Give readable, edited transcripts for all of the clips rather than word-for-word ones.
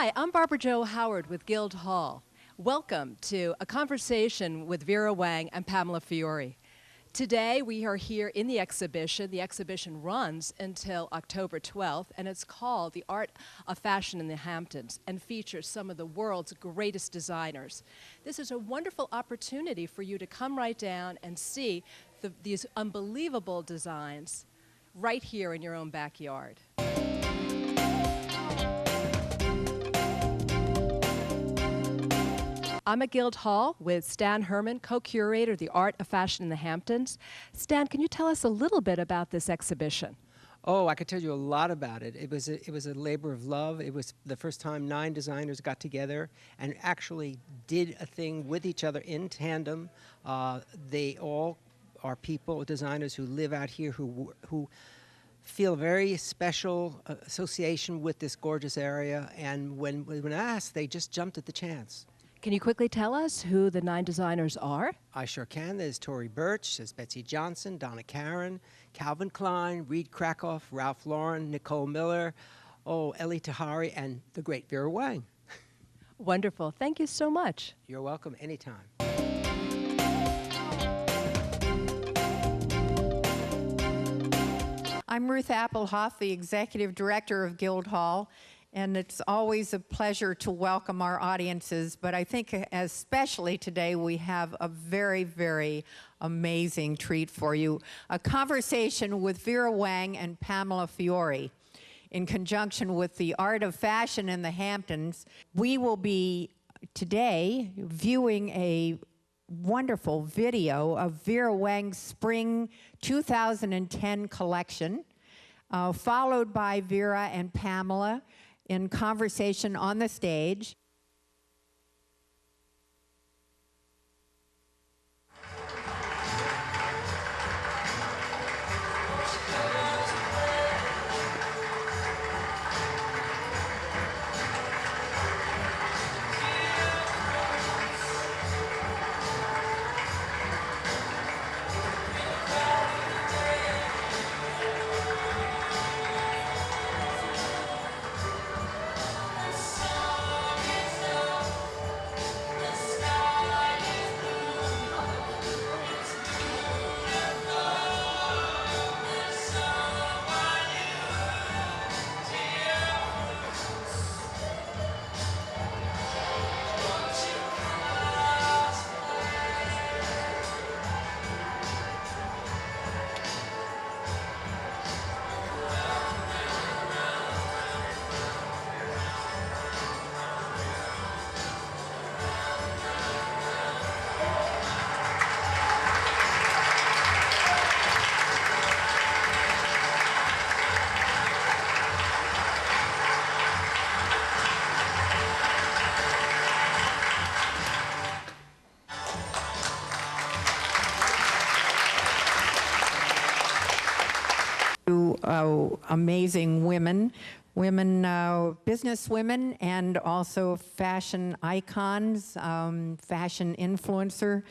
Hi, I'm Barbara Jo Howard with Guildhall. Welcome to a conversation with Vera Wang and Pamela Fiori. Today we are here in the exhibition. The exhibition runs until October 12th, and it's called The Art of Fashion in the Hamptons and features some of the world's greatest designers. This is a wonderful opportunity for you to come right down and see these unbelievable designs right here in your own backyard. I'm at Guildhall with Stan Herman, co-curator, The Art of Fashion in the Hamptons. Stan, can you tell us a little bit about this exhibition? Oh, I could tell you a lot about it. It was a labor of love. It was the first time 9 designers got together and actually did a thing with each other in tandem. They all are people, designers who live out here, who feel very special association with this gorgeous area. And when asked, they just jumped at the chance. Can you quickly tell us who the 9 designers are? I sure can. There's Tory Burch, there's Betsey Johnson, Donna Karan, Calvin Klein, Krakoff, Ralph Lauren, Nicole Miller, Elie Tahari, and the great Vera Wang. Wonderful. Thank you so much. You're welcome anytime. I'm Ruth Appelhoff, the Executive Director of Guildhall, and it's always a pleasure to welcome our audiences, but I think especially today we have a very, very amazing treat for you. A conversation with Vera Wang and Pamela Fiori. In conjunction with The Art of Fashion in the Hamptons, we will be today viewing a wonderful video of Vera Wang's Spring 2010 collection, followed by Vera and Pamela in conversation on the stage. Amazing women, business women, and also fashion icons, fashion influencer,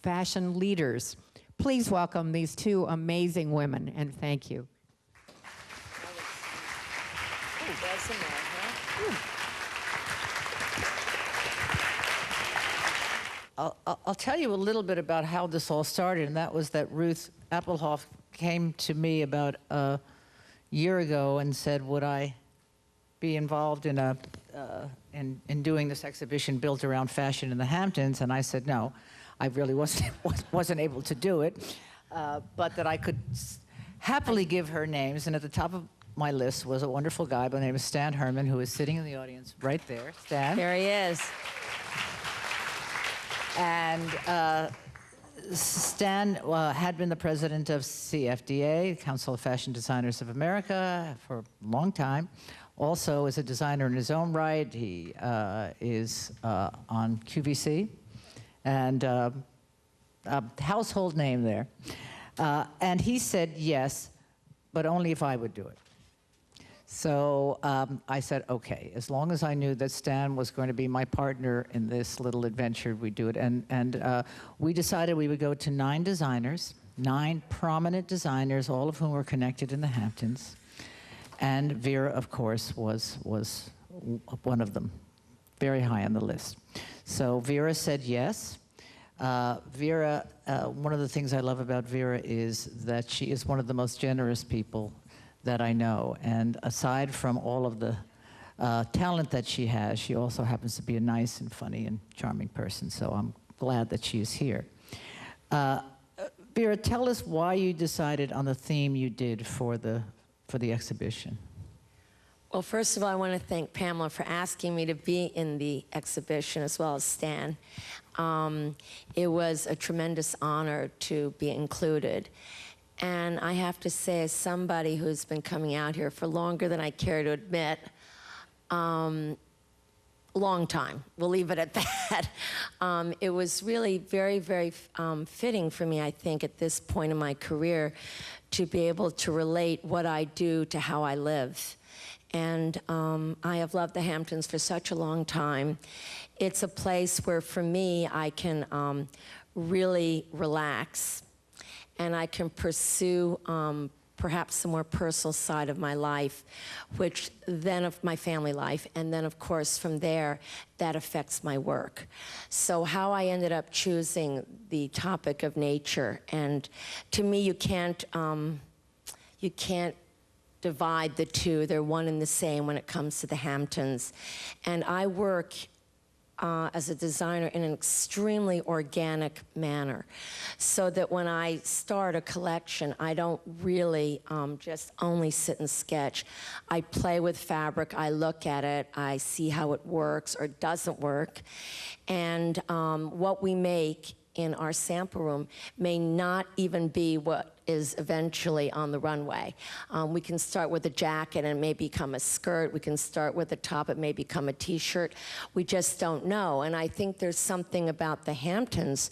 fashion leaders. Please welcome these 2 amazing women, and thank you. I'll tell you a little bit about how this all started, and that was that Ruth Appelhoff came to me about a year ago and said, would I be involved in in doing this exhibition built around fashion in the Hamptons? And I said no, I really wasn't able to do it, but that I could happily give her names. And at the top of my list was a wonderful guy by the name of Stan Herman, who is sitting in the audience right there. Stan. There he is. And Stan had been the president of CFDA, Council of Fashion Designers of America, for a long time. Also is a designer in his own right. He is on QVC, and a household name there. And he said yes, but only if I would do it. So I said, okay, as long as I knew that Stan was going to be my partner in this little adventure, we'd do it. And we decided we would go to 9 designers, 9 prominent designers, all of whom were connected in the Hamptons. And Vera, of course, was one of them, very high on the list. So Vera said yes. Vera, one of the things I love about Vera is that she is one of the most generous people that I know. And aside from all of the talent that she has, she also happens to be a nice and funny and charming person. So I'm glad that she is here. Vera, tell us why you decided on the theme you did for the exhibition. Well, first of all, I want to thank Pamela for asking me to be in the exhibition, as well as Stan. It was a tremendous honor to be included. And I have to say, as somebody who's been coming out here for longer than I care to admit, long time, we'll leave it at that. It was really very, very fitting for me, I think, at this point in my career, to be able to relate what I do to how I live. And I have loved the Hamptons for such a long time. It's a place where, for me, I can really relax, and I can pursue perhaps the more personal side of my life, which then of my family life, and then of course from there, that affects my work. So how I ended up choosing the topic of nature, and to me you can't divide the two. They're one and the same when it comes to the Hamptons. And I work as a designer in an extremely organic manner, so that when I start a collection, I don't really just only sit and sketch. I play with fabric, I look at it, I see how it works or doesn't work, and what we make in our sample room may not even be what is eventually on the runway. We can start with a jacket and it may become a skirt. We can start with a top, it may become a t-shirt. We just don't know. And I think there's something about the Hamptons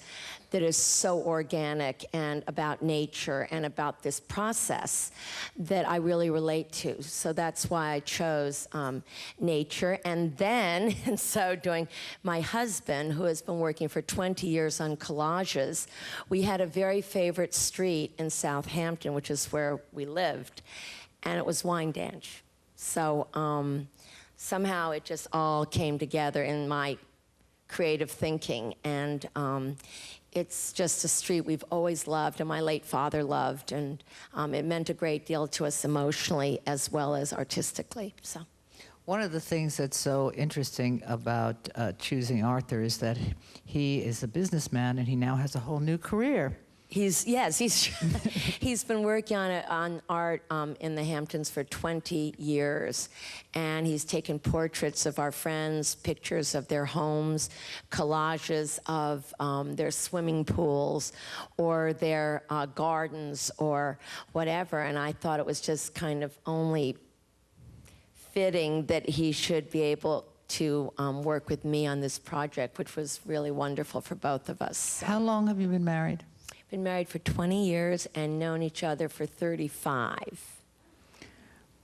that is so organic and about nature and about this process that I really relate to. So that's why I chose nature. And then, in so doing, my husband, who has been working for 20 years on collages, we had a very favorite street in Southampton, which is where we lived, and it was Wyandanch. So somehow it just all came together in my creative thinking, and it's just a street we've always loved, and my late father loved, and it meant a great deal to us emotionally as well as artistically. So, one of the things that's so interesting about choosing Arthur is that he is a businessman and he now has a whole new career. He's been working on art in the Hamptons for 20 years, and he's taken portraits of our friends, pictures of their homes, collages of their swimming pools or their gardens or whatever, and I thought it was just kind of only fitting that he should be able to work with me on this project, which was really wonderful for both of us. So. How long have you been married? Been married for 20 years and known each other for 35.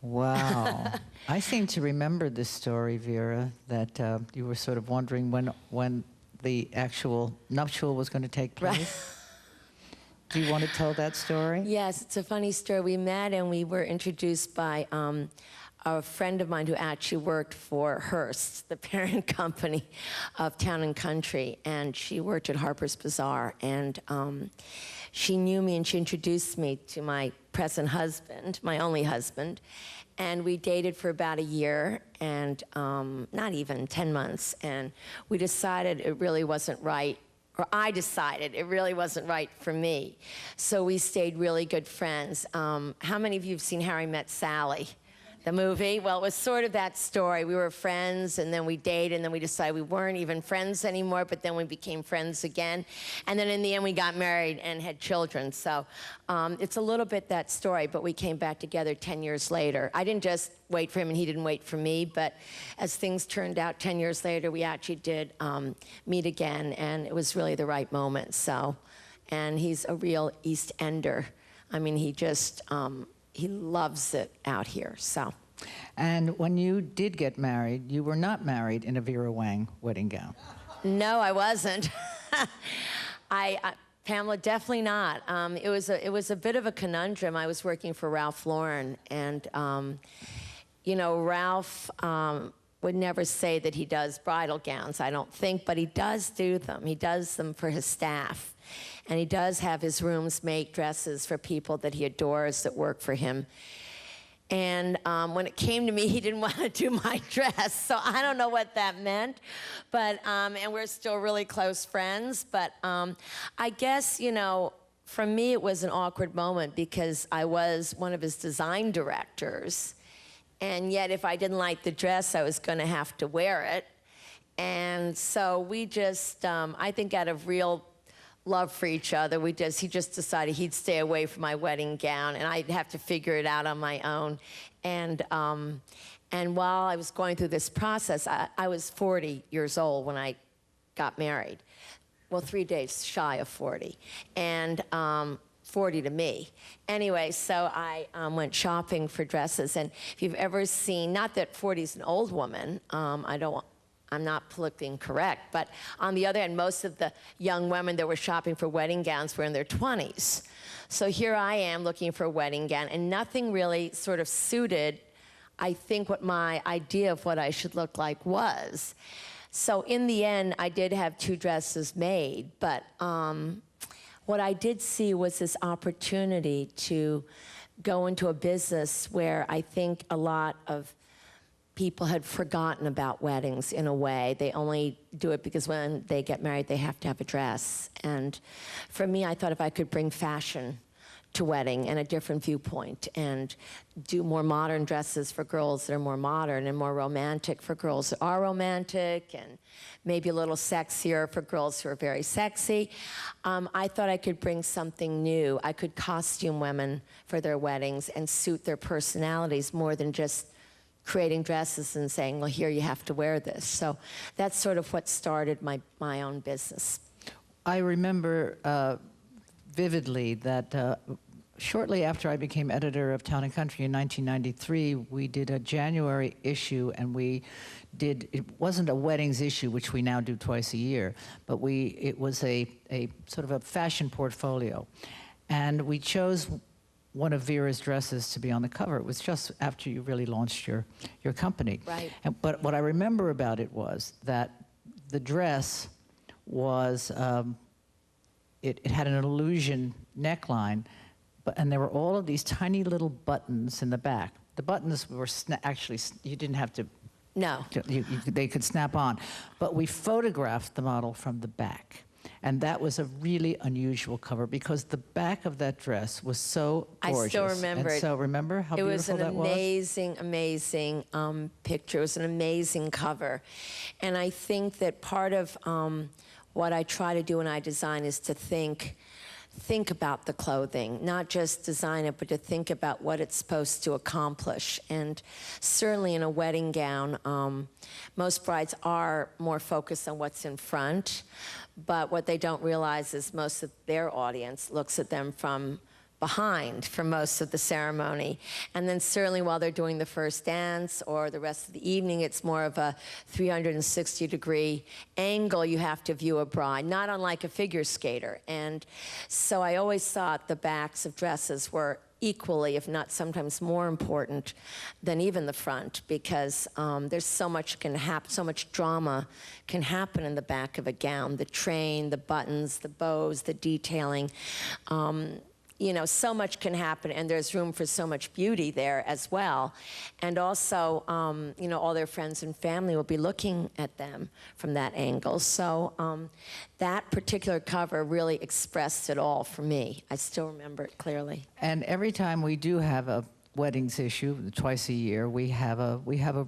Wow. I seem to remember this story, Vera, that you were sort of wondering when the actual nuptial was going to take place. Right. Do you want to tell that story? Yes, it's a funny story. We met and we were introduced by a friend of mine who actually worked for Hearst, the parent company of Town & Country, and she worked at Harper's Bazaar, and she knew me and she introduced me to my present husband, my only husband, and we dated for about a year and not even 10 months, and we decided it really wasn't right, or I decided it really wasn't right for me, so we stayed really good friends. How many of you have seen Harry Met Sally? The movie? Well, it was sort of that story. We were friends, and then we dated, and then we decided we weren't even friends anymore, but then we became friends again. And then in the end, we got married and had children. So it's a little bit that story, but we came back together 10 years later. I didn't just wait for him, and he didn't wait for me, but as things turned out, 10 years later, we actually did meet again, and it was really the right moment. So, and he's a real East Ender. I mean, he just... he loves it out here, so. And when you did get married, you were not married in a Vera Wang wedding gown. No, I wasn't. Pamela, definitely not. It was a bit of a conundrum. I was working for Ralph Lauren, and you know, Ralph would never say that he does bridal gowns, I don't think, but he does do them. He does them for his staff. And he does have his rooms make dresses for people that he adores that work for him. And when it came to me, he didn't want to do my dress, so I don't know what that meant. But, and we're still really close friends, but I guess, you know, for me it was an awkward moment because I was one of his design directors, and yet if I didn't like the dress, I was going to have to wear it. And so we just, I think out of real love for each other, he just decided he'd stay away from my wedding gown, and I'd have to figure it out on my own. And while I was going through this process, I was 40 years old when I got married. Well, 3 days shy of 40, and 40 to me. Anyway, so I went shopping for dresses, and if you've ever seen, not that 40's an old woman, I'm not politically incorrect, but on the other hand, most of the young women that were shopping for wedding gowns were in their 20s. So here I am looking for a wedding gown, and nothing really sort of suited, I think, what my idea of what I should look like was. So in the end, I did have 2 dresses made, but what I did see was this opportunity to go into a business where I think a lot of people had forgotten about weddings in a way. They only do it because when they get married, they have to have a dress. And for me, I thought if I could bring fashion to wedding and a different viewpoint and do more modern dresses for girls that are more modern and more romantic for girls that are romantic and maybe a little sexier for girls who are very sexy, I thought I could bring something new. I could costume women for their weddings and suit their personalities more than just creating dresses and saying, well, here, you have to wear this. So that's sort of what started my own business. I remember vividly that shortly after I became editor of Town and Country in 1993, we did a January issue, and it wasn't a weddings issue, which we now do twice a year, but it was a sort of a fashion portfolio. And we chose one of Vera's dresses to be on the cover. It was just after you really launched your company. Right. But what I remember about it was that the dress was, it had an illusion neckline, and there were all of these tiny little buttons in the back. The buttons were actually, you didn't have to, no. They could snap on. But we photographed the model from the back. And that was a really unusual cover because the back of that dress was so gorgeous. I still remember it. So remember how beautiful that was? It was an amazing, amazing picture. It was an amazing cover. And I think that part of what I try to do when I design is to think about the clothing, not just design it, but to think about what it's supposed to accomplish. And certainly in a wedding gown, most brides are more focused on what's in front, but what they don't realize is most of their audience looks at them from behind for most of the ceremony. And then certainly while they're doing the first dance or the rest of the evening, it's more of a 360-degree angle you have to view a bride, not unlike a figure skater. And so I always thought the backs of dresses were equally, if not sometimes more important than even the front, because there's so much can happen, so much drama can happen in the back of a gown. The train, the buttons, the bows, the detailing. You know, so much can happen, and there's room for so much beauty there as well. And also, you know, all their friends and family will be looking at them from that angle. So that particular cover really expressed it all for me. I still remember it clearly. And every time we do have a weddings issue, twice a year, we have a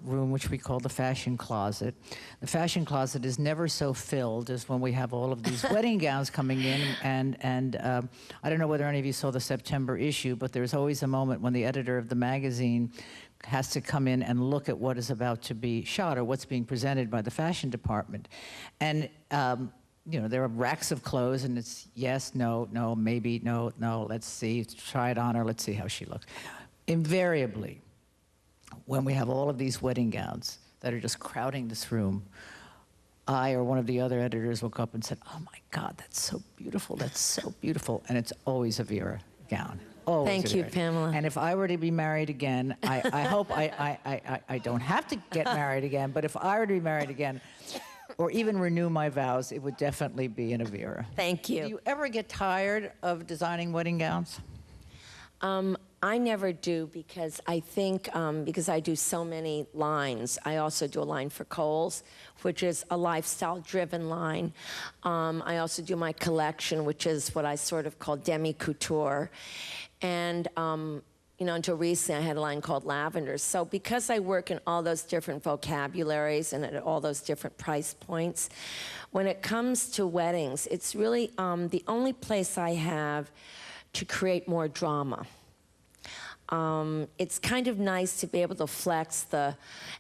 room which we call the fashion closet. The fashion closet is never so filled as when we have all of these wedding gowns coming in, and I don't know whether any of you saw the September issue, but there's always a moment when the editor of the magazine has to come in and look at what is about to be shot or what's being presented by the fashion department. And you know, there are racks of clothes, and it's yes, no, no, maybe, no, no, let's see, try it on her, let's see how she looks. Invariably, when we have all of these wedding gowns that are just crowding this room, I or one of the other editors woke up and said, oh my God, that's so beautiful, and it's always a Vera gown. Always Thank you, admired. Pamela. And if I were to be married again, I hope I don't have to get married again, but if I were to be married again, or even renew my vows, it would definitely be in a Vera. Thank you. Do you ever get tired of designing wedding gowns? I never do, because I think, because I do so many lines. I also do a line for Kohl's, which is a lifestyle-driven line. I also do my collection, which is what I sort of call demi-couture. And, you know, until recently, I had a line called Lavender. So because I work in all those different vocabularies and at all those different price points, when it comes to weddings, it's really the only place I have to create more drama. It's kind of nice to be able to flex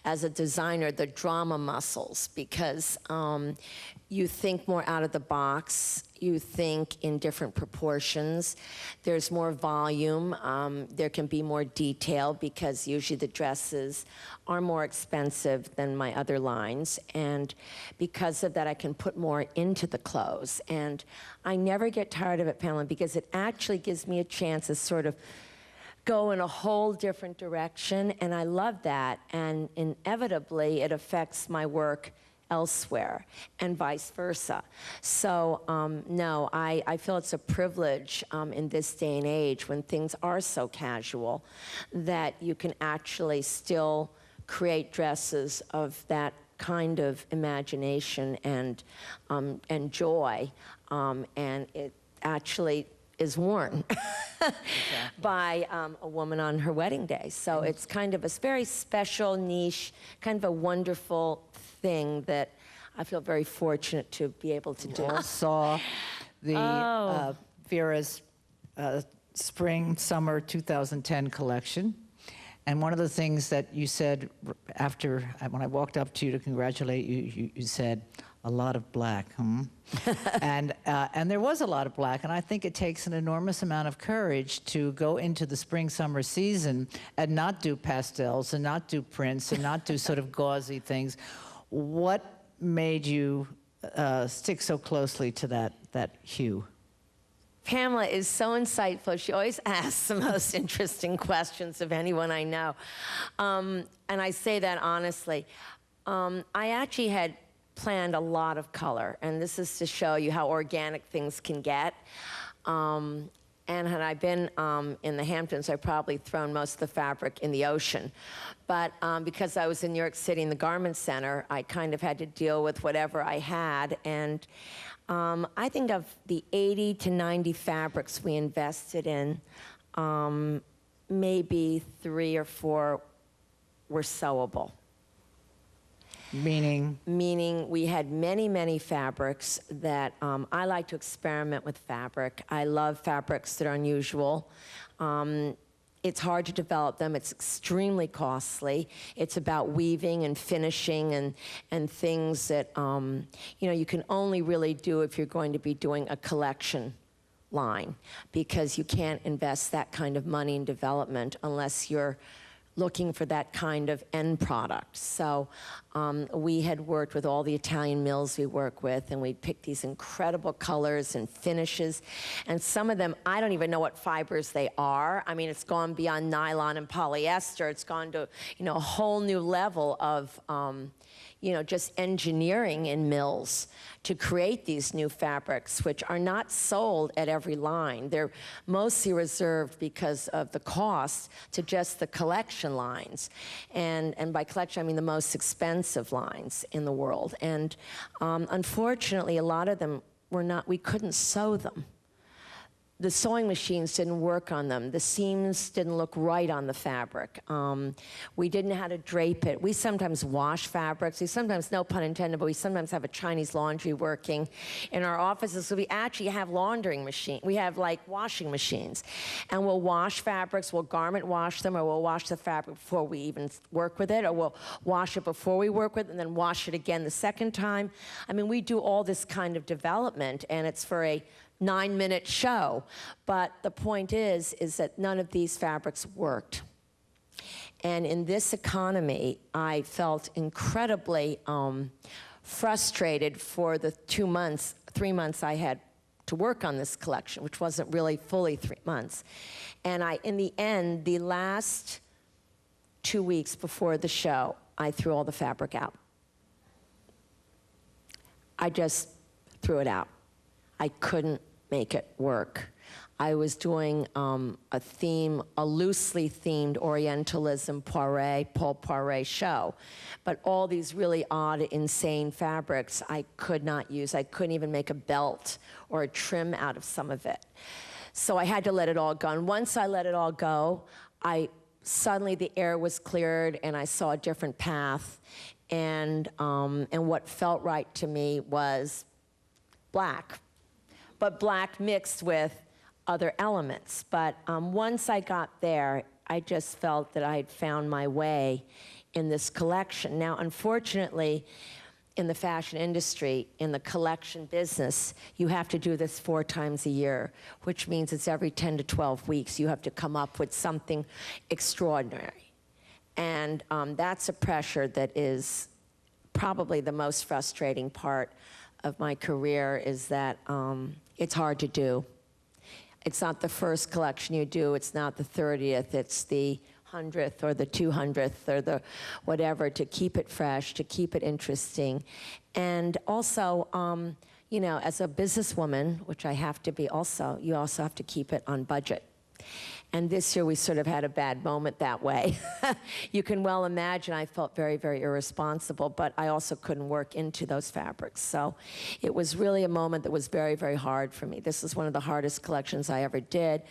as a designer, the drama muscles, because you think more out of the box. You think in different proportions. There's more volume. There can be more detail, because usually the dresses are more expensive than my other lines. And because of that, I can put more into the clothes. And I never get tired of it, Pamela, because it actually gives me a chance to sort of go in a whole different direction, and I love that. And inevitably, it affects my work elsewhere, and vice versa. So no, I feel it's a privilege in this day and age, when things are so casual, that you can actually still create dresses of that kind of imagination and joy, and it actually is worn by a woman on her wedding day. So it's kind of a very special niche, kind of a wonderful thing that I feel very fortunate to be able to do. All saw the Vera's spring summer 2010 collection, and one of the things that you said after, when I walked up to you to congratulate you, you said, "A lot of black, and there was a lot of black, and I think it takes an enormous amount of courage to go into the spring-summer season and not do pastels and not do prints and not do sort of gauzy things. What made you stick so closely to that hue? Pamela is so insightful. She always asks the most interesting questions of anyone I know. And I say that honestly. I actually had planned a lot of color, and this is to show you how organic things can get. And had I been in the Hamptons, I'd probably thrown most of the fabric in the ocean. But because I was in New York City in the Garment Center, I kind of had to deal with whatever I had. And I think of the 80 to 90 fabrics we invested in, maybe 3 or 4 were sewable. Meaning? Meaning we had many, many fabrics that I like to experiment with fabric. I love fabrics that are unusual. It's hard to develop them. It's extremely costly. It's about weaving and finishing and things that you know, you can only really do if you're going to be doing a collection line, because you can't invest that kind of money in development unless you're looking for that kind of end product. So we had worked with all the Italian mills we work with, and we'd pick these incredible colors and finishes. And some of them, I don't even know what fibers they are. I mean, it's gone beyond nylon and polyester. It's gone to, you know, a whole new level of, you know, just engineering in mills to create these new fabrics, which are not sold at every line. They're mostly reserved because of the cost to just the collection lines. And by collection, I mean the most expensive lines in the world. And unfortunately, a lot of them we couldn't sew them. The sewing machines didn't work on them. The seams didn't look right on the fabric. We didn't know how to drape it. We sometimes wash fabrics. We sometimes, no pun intended, but we sometimes have a Chinese laundry working in our offices. So we actually have laundering machine. We have like washing machines. And we'll wash fabrics, we'll garment wash them, or we'll wash the fabric before we even work with it, or we'll wash it before we work with it and then wash it again the second time. I mean, we do all this kind of development, and it's for a 9-minute show. But the point is that none of these fabrics worked. And in this economy, I felt incredibly frustrated for the 3 months I had to work on this collection, which wasn't really fully 3 months. And in the end, the last 2 weeks before the show, I threw all the fabric out. I just threw it out. I couldn't make it work. I was doing a loosely themed Orientalism Paul Poiret show, but all these really odd, insane fabrics I could not use. I couldn't even make a belt or a trim out of some of it. So I had to let it all go. And once I let it all go, suddenly the air was cleared and I saw a different path. And what felt right to me was black, but black mixed with other elements. But once I got there, I just felt that I had found my way in this collection. Now, unfortunately, in the fashion industry, in the collection business, you have to do this 4 times a year, which means it's every 10 to 12 weeks you have to come up with something extraordinary. And that's a pressure that is probably the most frustrating part of my career, is that it's hard to do. It's not the first collection you do, it's not the 30th, it's the 100th or the 200th or the whatever, to keep it fresh, to keep it interesting. And also, you know, as a businesswoman, which I have to be also, you also have to keep it on budget. And this year we sort of had a bad moment that way. You can well imagine I felt very, very irresponsible, but I also couldn't work into those fabrics. So it was really a moment that was very, very hard for me. This is one of the hardest collections I ever did.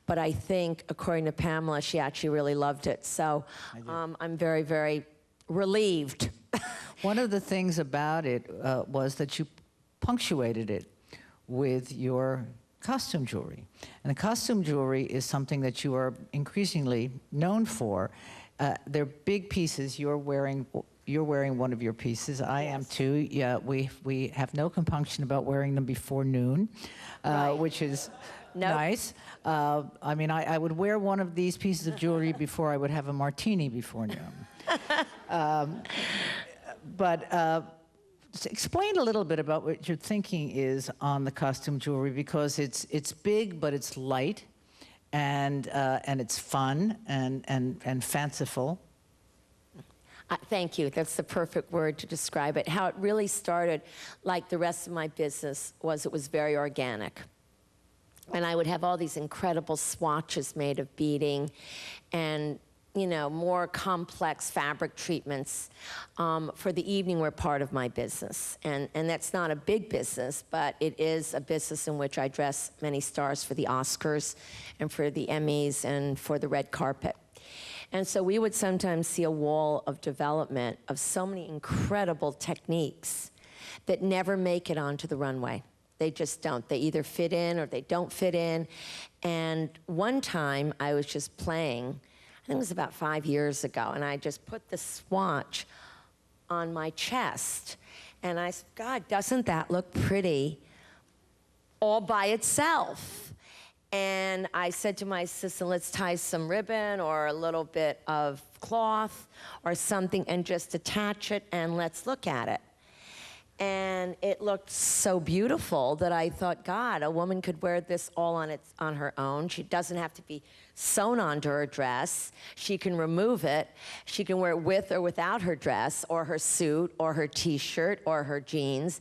But I think, according to Pamela, she actually really loved it. So I'm very, very relieved. One of the things about it was that you punctuated it with your costume jewelry. And the costume jewelry is something that you are increasingly known for. They're big pieces. You're wearing one of your pieces. I am too. Yeah, we have no compunction about wearing them before noon, Right. which is nice. I mean, I would wear one of these pieces of jewelry before I would have a martini before noon. Explain a little bit about what your thinking is on the costume jewelry, because it's big, but it's light, and it's fun and fanciful. Thank you. That's the perfect word to describe it. How it really started, like the rest of my business, was it was very organic. And I would have all these incredible swatches made of beading and, you know, more complex fabric treatments for the evening were part of my business. And that's not a big business, but it is a business in which I dress many stars for the Oscars and for the Emmys and for the red carpet. And so we would sometimes see a wall of development of so many incredible techniques that never make it onto the runway. They just don't. They either fit in or they don't fit in. And one time I was just playing, I think it was about 5 years ago, and I just put the swatch on my chest. And I said, God, doesn't that look pretty all by itself? And I said to my assistant, let's tie some ribbon or a little bit of cloth or something and just attach it and let's look at it. And it looked so beautiful that I thought, God, a woman could wear this all on her own. She doesn't have to be sewn onto her dress. She can remove it. She can wear it with or without her dress or her suit or her t-shirt or her jeans.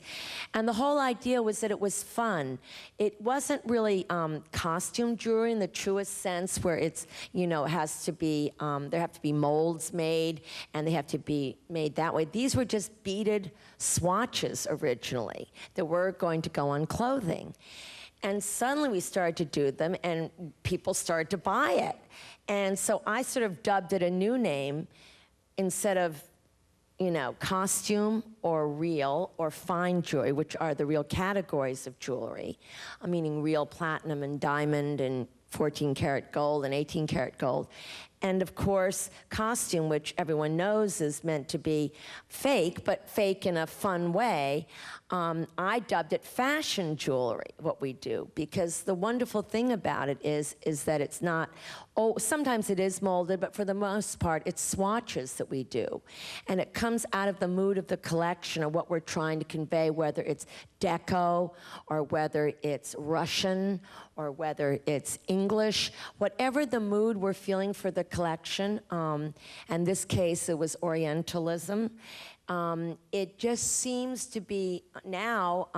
And the whole idea was that it was fun. It wasn't really costume jewelry in the truest sense, where it's, you know, has to be, there have to be molds made and they have to be made that way. These were just beaded swatches originally that were going to go on clothing. And suddenly we started to do them and people started to buy it. And so I sort of dubbed it a new name. Instead of, you know, costume or real or fine jewelry, which are the real categories of jewelry, meaning real platinum and diamond and 14 karat gold and 18 karat gold. And of course, costume, which everyone knows is meant to be fake, but fake in a fun way. I dubbed it fashion jewelry, what we do, because the wonderful thing about it is that it's not, sometimes it is molded, but for the most part, it's swatches that we do. And it comes out of the mood of the collection of what we're trying to convey, whether it's deco, or whether it's Russian, or whether it's English, whatever the mood we're feeling for the collection. In this case, it was Orientalism. It just seems to be now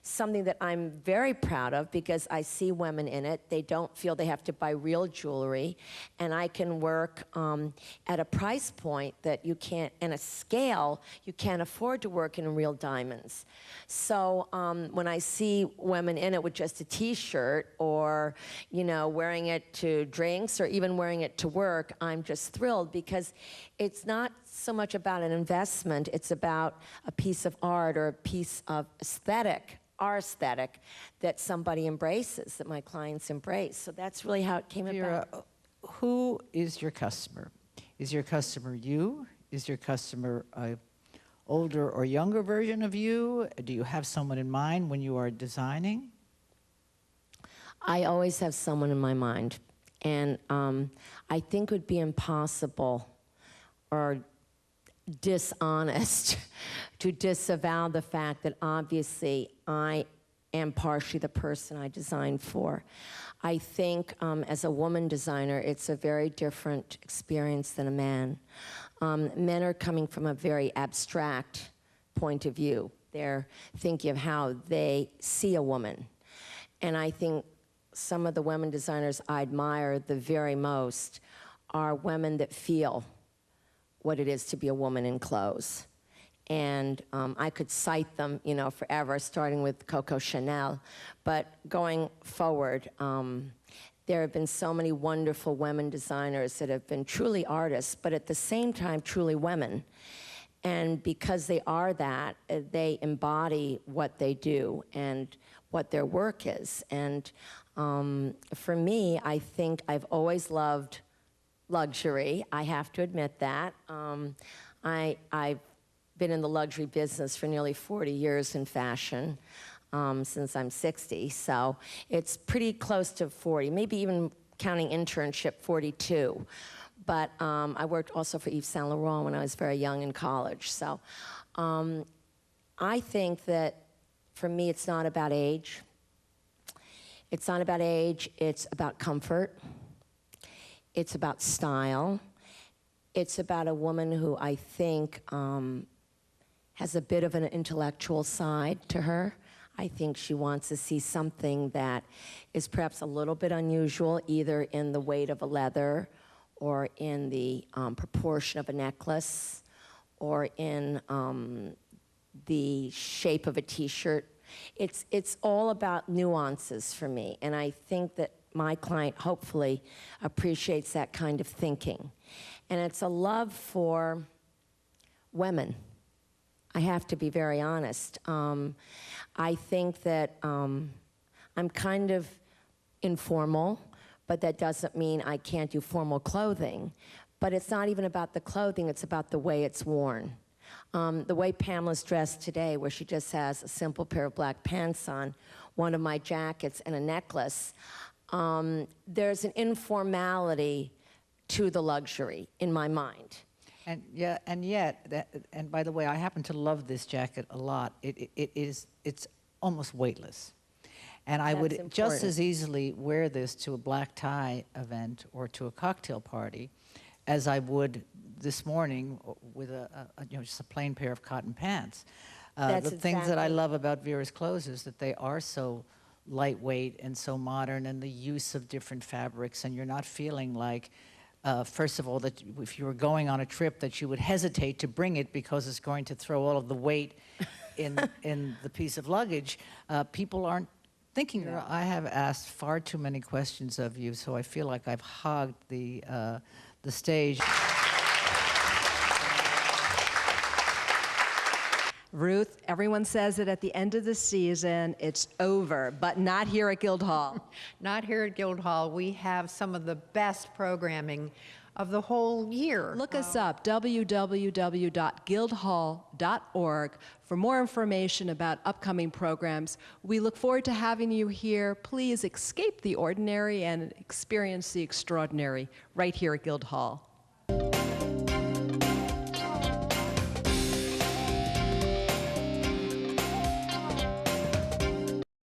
something that I'm very proud of, because I see women in it. They don't feel they have to buy real jewelry, and I can work at a price point that you can't, and a scale you can't afford to work in real diamonds. So when I see women in it with just a t-shirt, or wearing it to drinks, or even wearing it to work, I'm just thrilled, because it's not so much about an investment, it's about a piece of art or a piece of aesthetic, our aesthetic, that somebody embraces, that my clients embrace. So that's really how it came about. Who is your customer? Is your customer you? Is your customer a older or younger version of you? Do you have someone in mind when you are designing? I always have someone in my mind. And I think it would be impossible or dishonest to disavow the fact that obviously I am partially the person I design for. I think as a woman designer, it's a very different experience than a man. Men are coming from a very abstract point of view. They're thinking of how they see a woman. And I think some of the women designers I admire the very most are women that feel what it is to be a woman in clothes. And I could cite them, forever, starting with Coco Chanel. But going forward, there have been so many wonderful women designers that have been truly artists, but at the same time, truly women. And because they are that, they embody what they do and what their work is. And for me, I think I've always loved luxury. I have to admit that. I've been in the luxury business for nearly 40 years in fashion, since I'm 60, so it's pretty close to 40, maybe even counting internship, 42. But I worked also for Yves Saint Laurent when I was very young in college. So I think that for me, it's not about age. It's not about age, it's about comfort. It's about style. It's about a woman who I think has a bit of an intellectual side to her. I think she wants to see something that is perhaps a little bit unusual, either in the weight of a leather, or in the proportion of a necklace, or in the shape of a t-shirt. It's all about nuances for me, and I think that my client hopefully appreciates that kind of thinking. And it's a love for women. I have to be very honest. I think that I'm kind of informal, but that doesn't mean I can't do formal clothing. But it's not even about the clothing, it's about the way it's worn. The way Pamela's dressed today, where she just has a simple pair of black pants on, one of my jackets, and a necklace, there's an informality to the luxury in my mind. And by the way, I happen to love this jacket a lot. It's almost weightless. And I would just as easily wear this to a black tie event or to a cocktail party as I would this morning with just a plain pair of cotton pants. The things that I love about Vera's clothes is that they are so lightweight and so modern, and the use of different fabrics, and you're not feeling like, first of all, that if you were going on a trip that you would hesitate to bring it because it's going to throw all of the weight in the piece of luggage. People aren't thinking that. I have asked far too many questions of you, so I feel like I've hogged the stage. Ruth, everyone says that at the end of the season, it's over, but not here at Guildhall. Not here at Guildhall. We have some of the best programming of the whole year. Look us up, www.guildhall.org, for more information about upcoming programs. We look forward to having you here. Please escape the ordinary and experience the extraordinary right here at Guildhall.